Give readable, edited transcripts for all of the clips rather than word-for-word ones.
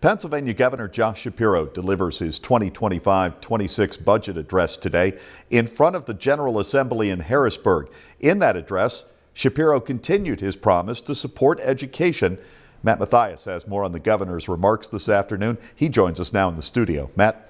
Pennsylvania Governor Josh Shapiro delivers his 2025-26 budget address today in front of the General Assembly in Harrisburg. In that address, Shapiro continued his promise to support education. Matt Mathias has more on the governor's remarks this afternoon. He joins us now in the studio. Matt.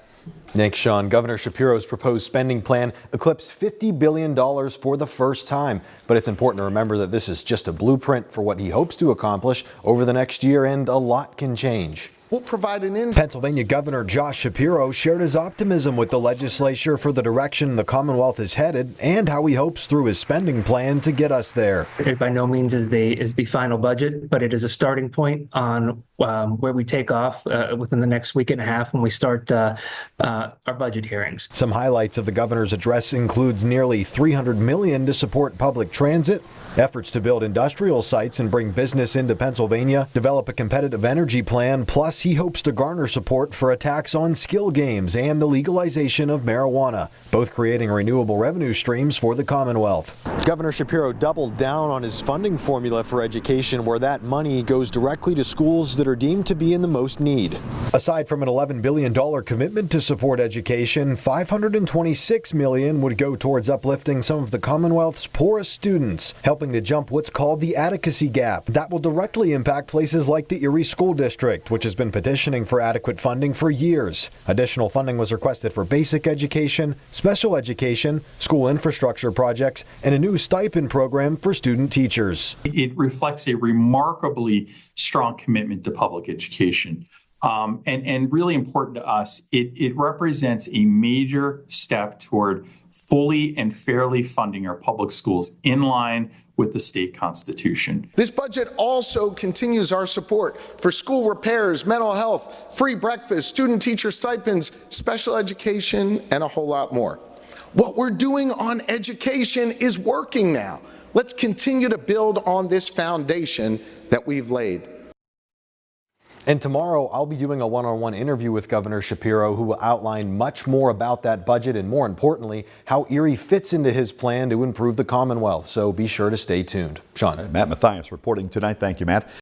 Thanks, Sean. Governor Shapiro's proposed spending plan eclipsed $50 billion for the first time. But it's important to remember that this is just a blueprint for what he hopes to accomplish over the next year, and a lot can change. We'll provide an Pennsylvania Governor Josh Shapiro shared his optimism with the legislature for the direction the Commonwealth is headed and how he hopes through his spending plan to get us there. It by no means is the final budget, but it is a starting point on where we take off within the next week and a half when we start our budget hearings. Some highlights of the governor's address includes nearly $300 million to support public transit, efforts to build industrial sites and bring business into Pennsylvania, develop a competitive energy plan, plus he hopes to garner support for a tax on skill games and the legalization of marijuana, both creating renewable revenue streams for the Commonwealth. Governor Shapiro doubled down on his funding formula for education, where that money goes directly to schools that are deemed to be in the most need. Aside from an $11 billion commitment to support education, $526 million would go towards uplifting some of the Commonwealth's poorest students, helping to jump what's called the adequacy gap. That will directly impact places like the Erie School District, which has been petitioning for adequate funding for years. Additional funding was requested for basic education, special education, school infrastructure projects, and a new stipend program for student teachers. It reflects a remarkably strong commitment to public education. And really important to us, it represents a major step toward fully and fairly funding our public schools in line with the state constitution. This budget also continues our support for school repairs, mental health, free breakfast, student teacher stipends, special education, and a whole lot more. What we're doing on education is working now. Let's continue to build on this foundation that we've laid. And tomorrow, I'll be doing a one-on-one interview with Governor Shapiro, who will outline much more about that budget and, more importantly, how Erie fits into his plan to improve the Commonwealth. So be sure to stay tuned. Sean. Matt Mathias reporting tonight. Thank you, Matt.